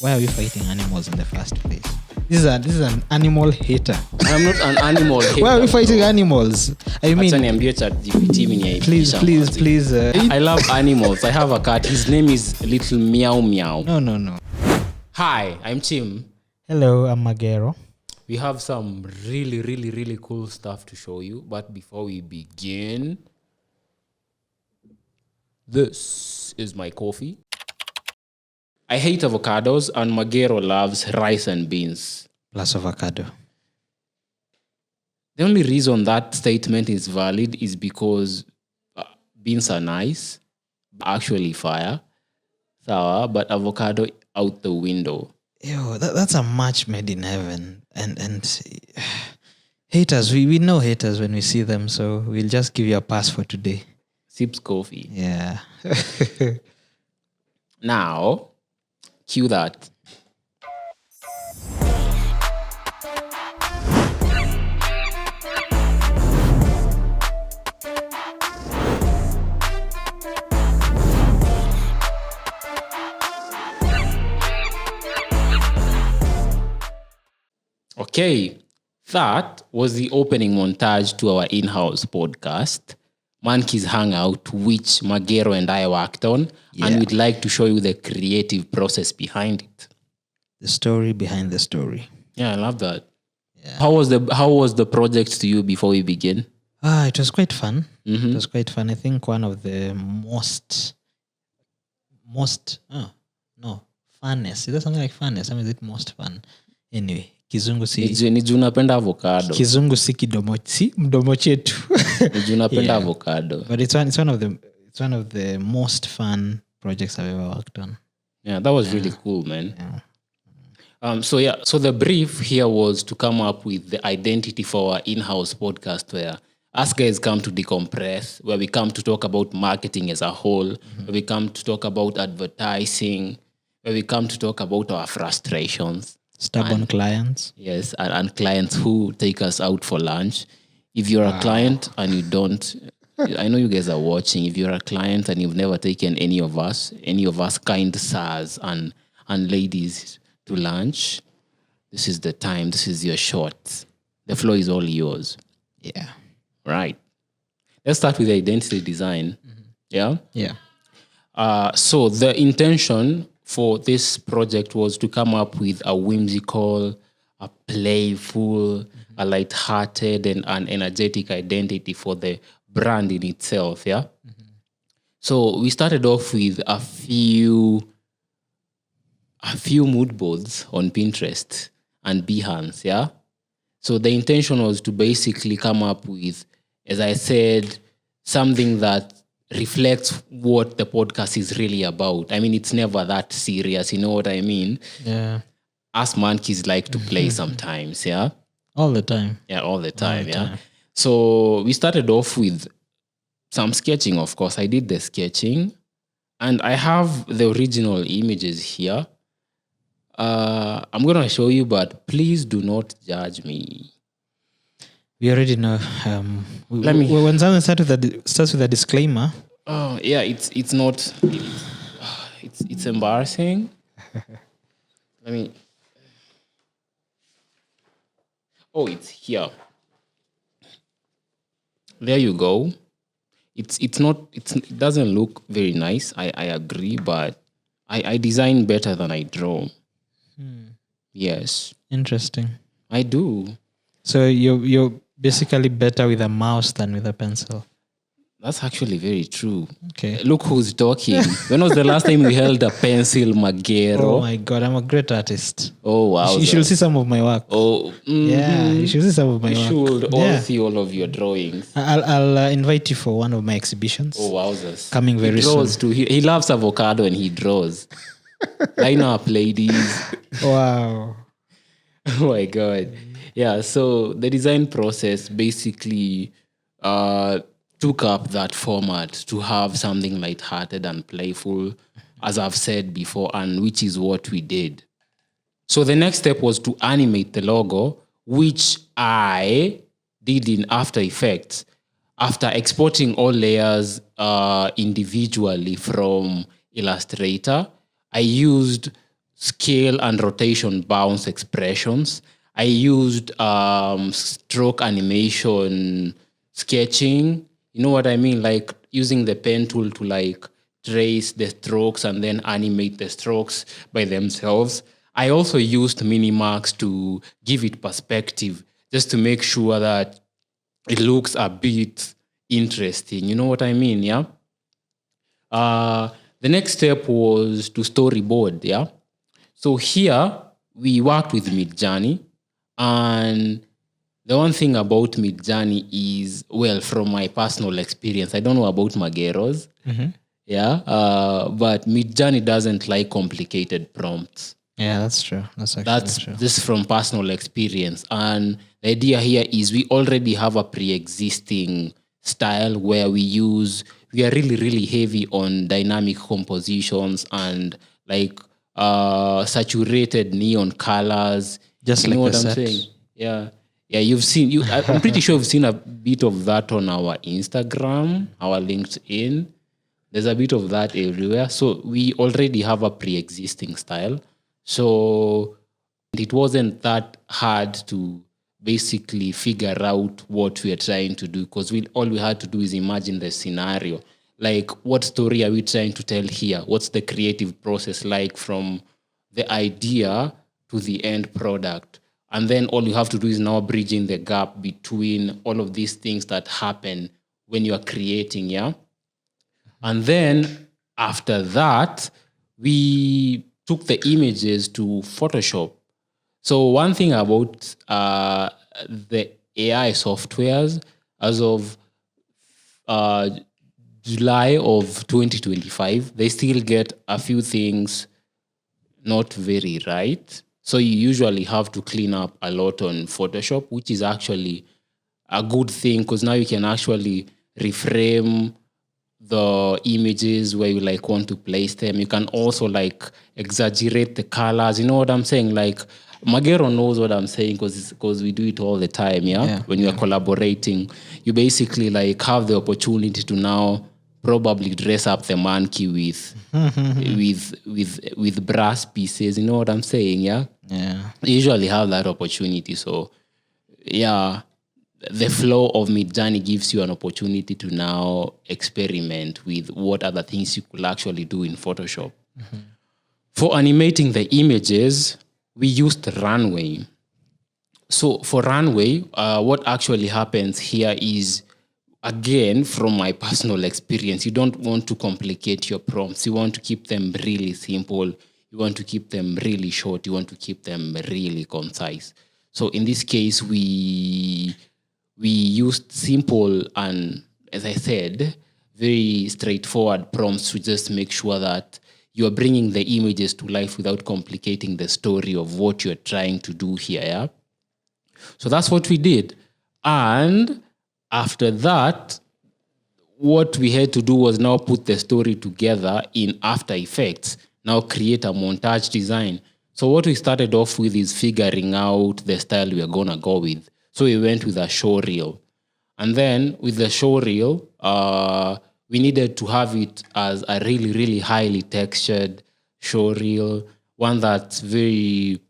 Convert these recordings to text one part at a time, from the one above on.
Why are we fighting animals in the first place? This is an animal hater. I'm not an animal hater. Why are we fighting animals? I mean, please. I love animals. I have a cat. His name is Little Meow Meow. No. Hi, I'm Tim. Hello, I'm Magero. We have some really cool stuff to show you. But before we begin, this is my coffee. I hate avocados and Magero loves rice and beans. Plus avocado. The only reason that statement is valid is because beans are nice, actually fire, sour, but avocado out the window. Yo, that's a match made in heaven. And haters, we know haters when we see them, so we'll just give you a pass for today. Sips coffee. Yeah. Now, cue that. Okay, that was the opening montage to our in-house podcast, Monkey's Hangout, which Magero and I worked on, and we'd like to show you the creative process behind it. The story behind the story. Yeah, I love that. Yeah. How was the project to you before we begin? It was quite fun. Mm-hmm. It was quite fun. I think one of the funnest. Is that something like funnest? I mean, is it most fun? Anyway, kizungu si ni juu napenda avocado. Kizungu si mdomo chetu. Ni juu napenda avocado. But it's one of the most fun projects I've ever worked on. Yeah, that was really cool, man. Yeah. So the brief here was to come up with the identity for our in-house podcast where us guys come to decompress, where we come to talk about marketing as a whole, where we come to talk about advertising, where we come to talk about our frustrations. Stubborn clients. Yes, and clients who take us out for lunch. If you're a client and you don't, I know you guys are watching. If you're a client and you've never taken any of us kind sirs and ladies to lunch, this is the time. This is your shot. The floor is all yours. Yeah. Right. Let's start with the identity design. Mm-hmm. Yeah? Yeah. So the intention for this project was to come up with a whimsical, a playful, a light-hearted, and an energetic identity for the brand in itself, yeah? Mm-hmm. So we started off with a few mood boards on Pinterest and Behance, yeah? So the intention was to basically come up with, as I said, something that reflects what the podcast is really about. I mean, it's never that serious, you know what I mean? Yeah. Us monkeys like to play sometimes, yeah? All the time. Yeah, all the time. So we started off with some sketching, of course. I did the sketching, and I have the original images here. I'm going to show you, but please do not judge me. We already know. When someone starts with a disclaimer. Oh yeah, it's not. It's embarrassing. Oh, it's here. There you go. It doesn't look very nice. I agree, but I design better than I draw. Yes. Interesting. I do. So you're basically better with a mouse than with a pencil. That's actually very true. Okay. Look who's talking. When was the last time we held a pencil, Magero? Oh my God, I'm a great artist. Oh wow. You should see some of my work. Oh. Mm-hmm. Yeah, you should see some of my work. You should all see all of your drawings. I'll invite you for one of my exhibitions. Oh wowzers. Coming very soon. Too. He loves avocado and he draws. Line up, ladies. Wow. Oh my God. Yeah, so the design process basically took up that format to have something lighthearted and playful, as I've said before, and which is what we did. So the next step was to animate the logo, which I did in After Effects after exporting all layers individually from Illustrator. I used scale and rotation bounce expressions. I used stroke animation sketching. You know what I mean? Like using the pen tool to like trace the strokes and then animate the strokes by themselves. I also used Minimax to give it perspective, just to make sure that it looks a bit interesting. You know what I mean? Yeah. The next step was to storyboard. Yeah. So here we worked with Midjourney, and the one thing about Midjourney is, well, from my personal experience, I don't know about Magero's. Yeah. But Midjourney doesn't like complicated prompts. Yeah, that's true. That's actually That's true. just from personal experience. And the idea here is we already have a pre-existing style where we are really, really heavy on dynamic compositions and like saturated neon colors. Just You like know what the I'm set. saying? Yeah. Yeah, I'm pretty sure you've seen a bit of that on our Instagram, our LinkedIn. There's a bit of that everywhere. So we already have a pre-existing style. So it wasn't that hard to basically figure out what we are trying to do, because all we had to do is imagine the scenario. Like, what story are we trying to tell here? What's the creative process like from the idea to the end product? And then all you have to do is now bridging the gap between all of these things that happen when you are creating, yeah? And then after that, we took the images to Photoshop. So one thing about the AI softwares, as of July of 2025, they still get a few things not very right. So you usually have to clean up a lot on Photoshop, which is actually a good thing, because now you can actually reframe the images where you like want to place them. You can also like exaggerate the colors. You know what I'm saying? Like Magero knows what I'm saying, because we do it all the time. Yeah. When you are collaborating, you basically like have the opportunity to now probably dress up the monkey with brass pieces. You know what I'm saying? Yeah. Yeah. You usually have that opportunity. So yeah, the flow of Midjourney gives you an opportunity to now experiment with what other things you could actually do in Photoshop. For animating the images, we used Runway. So for Runway, what actually happens here is, again, from my personal experience, you don't want to complicate your prompts. You want to keep them really simple. You want to keep them really short. You want to keep them really concise. So in this case, we used simple and, as I said, very straightforward prompts to just make sure that you are bringing the images to life without complicating the story of what you're trying to do here. Yeah? So that's what we did. And after that, what we had to do was now put the story together in After Effects, now create a montage design. So what we started off with is figuring out the style we are going to go with. So we went with a show reel. And then with the show reel, we needed to have it as a really, really highly textured show reel, one that's very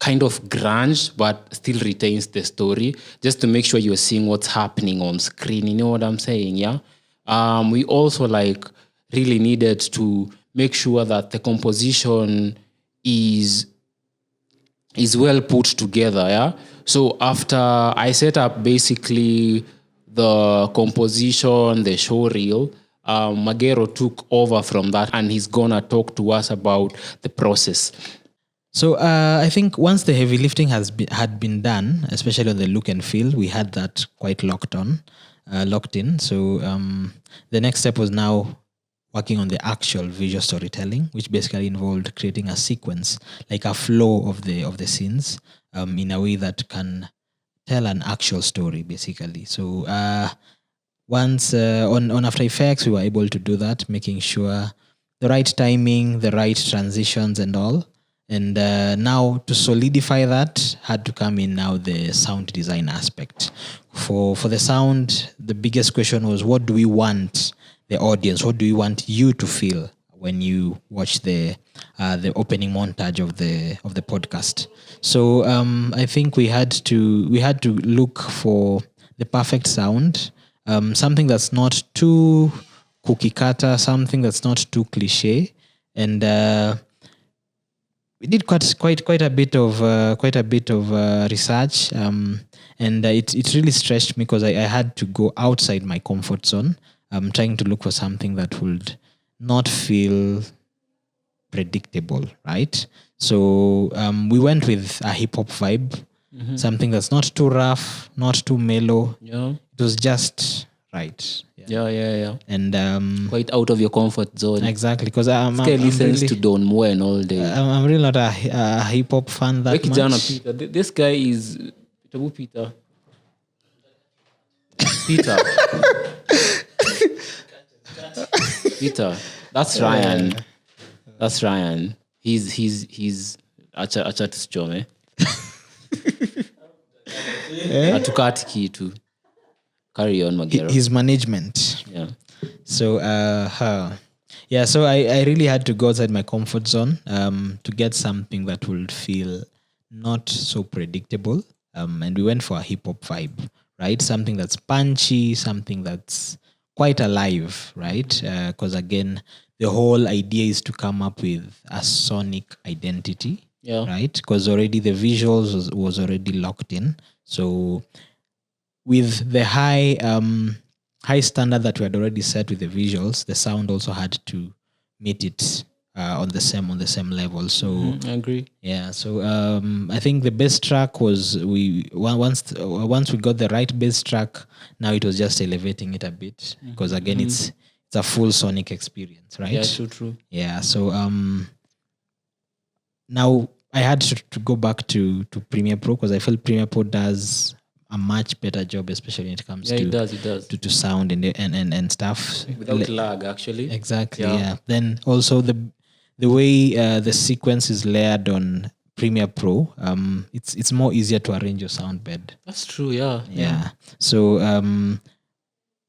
kind of grunge, but still retains the story, just to make sure you're seeing what's happening on screen. You know what I'm saying? Yeah. We also like really needed to make sure that the composition is well put together. Yeah. So after I set up basically the composition, the show reel, Magero took over from that, and he's gonna talk to us about the process. So I think once the heavy lifting had been done, especially on the look and feel, we had that quite locked in. So the next step was now working on the actual visual storytelling, which basically involved creating a sequence, like a flow of the scenes, in a way that can tell an actual story, basically. So once on After Effects, we were able to do that, making sure the right timing, the right transitions and all. And now to solidify that had to come in now the sound design aspect. For the sound, the biggest question was, what do we want the audience, what do we want you to feel when you watch the opening montage of the podcast. So I think we had to look for the perfect sound, something that's not too cookie cutter, something that's not too cliche, and we did quite a bit of research, and it really stretched me because I had to go outside my comfort zone, trying to look for something that would not feel predictable, right? So we went with a hip hop vibe, something that's not too rough, not too mellow. Yeah. It was just right. Yeah. And Quite out of your comfort zone. exactly, because This guy listens to Don Moen all day. I'm really not a hip hop fan that Kijana much. Peter. This guy is Peter. Peter. Peter. That's Ryan. That's Ryan. He's acha tusichome. Hatukati kitu. Carry on, Magero. His management. Yeah. So so I really had to go outside my comfort zone to get something that would feel not so predictable. And we went for a hip hop vibe, right? Something that's punchy, something that's quite alive, right? Because again, the whole idea is to come up with a sonic identity, right? Because already the visuals was already locked in. So with the high standard that we had already set with the visuals, the sound also had to meet it on the same level. So I agree. Yeah. So I think the bass track was once we got the right bass track, now it was just elevating it a bit because again it's a full sonic experience, right? Yeah, true. Yeah. So now I had to go back to Premiere Pro because I feel Premiere Pro does a much better job, especially when it comes to it does. to sound and stuff without lag, actually. Exactly. Yeah. Then also the way the sequence is layered on Premiere Pro, it's more easier to arrange your sound bed. That's true. Yeah. So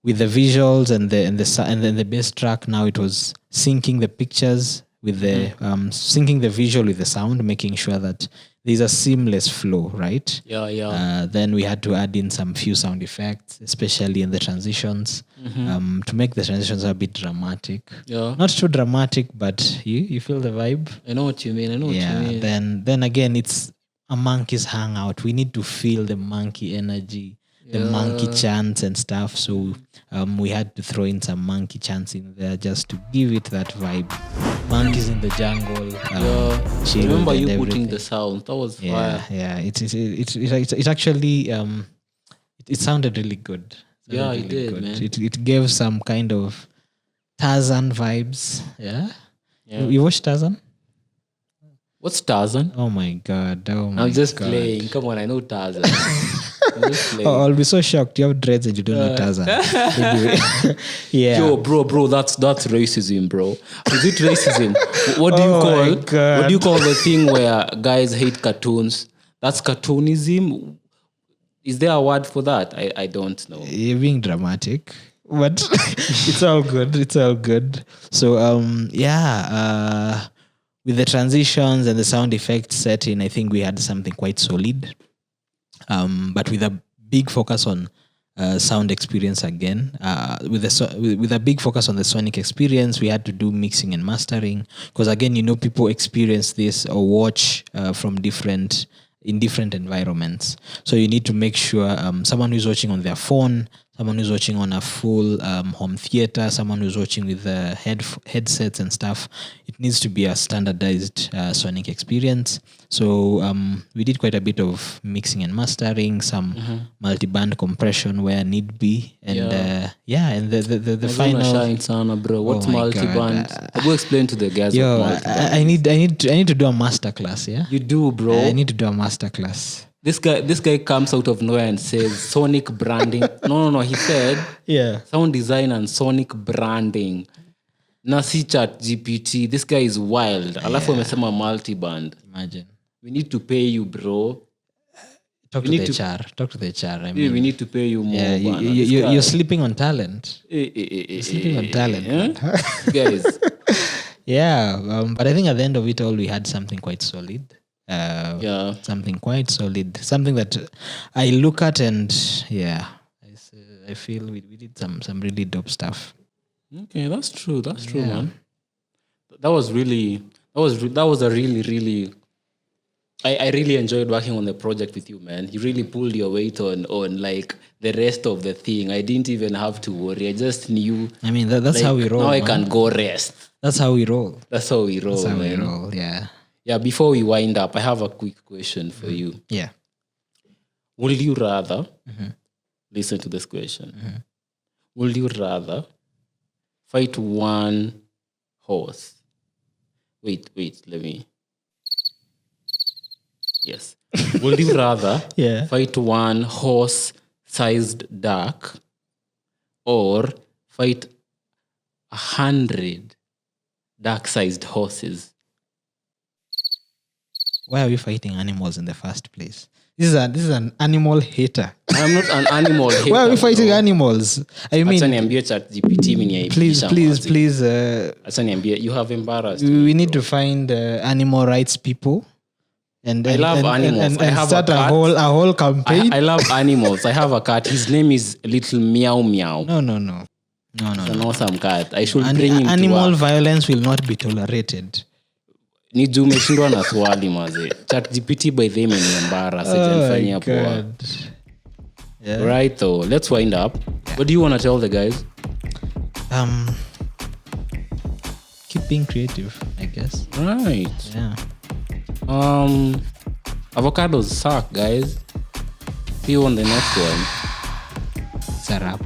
with the visuals and the bass track, now it was syncing the pictures with the syncing the visual with the sound, making sure that there's a seamless flow, right? Yeah. Then we had to add in some few sound effects, especially in the transitions, to make the transitions a bit dramatic. Yeah. Not too dramatic, but you feel the vibe. I know what you mean. Then again, it's a monkey's hangout. We need to feel the monkey energy, the monkey chants and stuff. So we had to throw in some monkey chants in there just to give it that vibe. Monkeys in the jungle. Remember you putting the sound? That was fire. Yeah. It actually it sounded really good. It did, good. man. It gave some kind of Tarzan vibes. Yeah. You watched Tarzan? What's Tarzan? Oh my god! I'm just playing. Come on, I know Tarzan. I'm just playing. I'll be so shocked. You have dreads and you don't know Tarzan. Anyway, yeah. Yo, bro, that's racism, bro. Is it racism? What do you What do you call the thing where guys hate cartoons? That's cartoonism. Is there a word for that? I don't know. You're being dramatic, but it's all good. It's all good. So with the transitions and the sound effects set in, I think we had something quite solid, but with a big focus on sound experience again. With a big focus on the sonic experience, we had to do mixing and mastering because again, people experience this or watch from different environments. So you need to make sure someone who's watching on their phone, someone who's watching on a full home theater, someone who's watching with the headsets and stuff, it needs to be a standardized sonic experience. So we did quite a bit of mixing and mastering, some multi-band compression where need be, and and the final. Shine sana, bro. What's multi-band? I will explain to the guys. Yo, what multi-band I need to do a master class. Yeah, you do, bro. I need to do a master class. This guy comes out of nowhere and says sonic branding. No. He said sound design and sonic branding. Na si chat GPT. This guy is wild. Alafu amesema multi-band. Imagine. We need to pay you, bro. Talk to the HR. I mean, we need to pay you more. Yeah, you're sleeping on talent. You're sleeping on talent. Guys. Yeah, but I think at the end of it all, we had something quite solid. Something quite solid. Something that I look at and I feel we did some really dope stuff. Okay, that's true. That's true, man. That was a really I really enjoyed working on the project with you, man. You really pulled your weight on like the rest of the thing. I didn't even have to worry. I just knew. I mean, that's how we roll. Now I can go rest. That's how we roll. That's how we roll. Yeah. Yeah. Before we wind up, I have a quick question for you. Yeah. Would you rather listen to this question? Would you rather fight one horse? Wait. Let me. Yes. Would you rather fight one horse-sized duck or fight 100 duck-sized horses? Why are we fighting animals in the first place? This is an animal hater. I'm not an animal hater. Why are we fighting animals? I mean, please. You have embarrassed we me, need to find animal rights people. And I love animals. I have start a whole campaign. I love animals. I have a cat. His name is Little Meow Meow. No. It's an awesome cat. I should bring him animal to violence will not be tolerated. Ni juu umeshindwa na swali maze. ChatGPT by them imembarrass itanifanyia poa. Yeah. Right though. Let's wind up. What do you want to tell the guys? Keep being creative, I guess. Right. Yeah. Avocados suck, guys. See you on the next one. It's a wrap.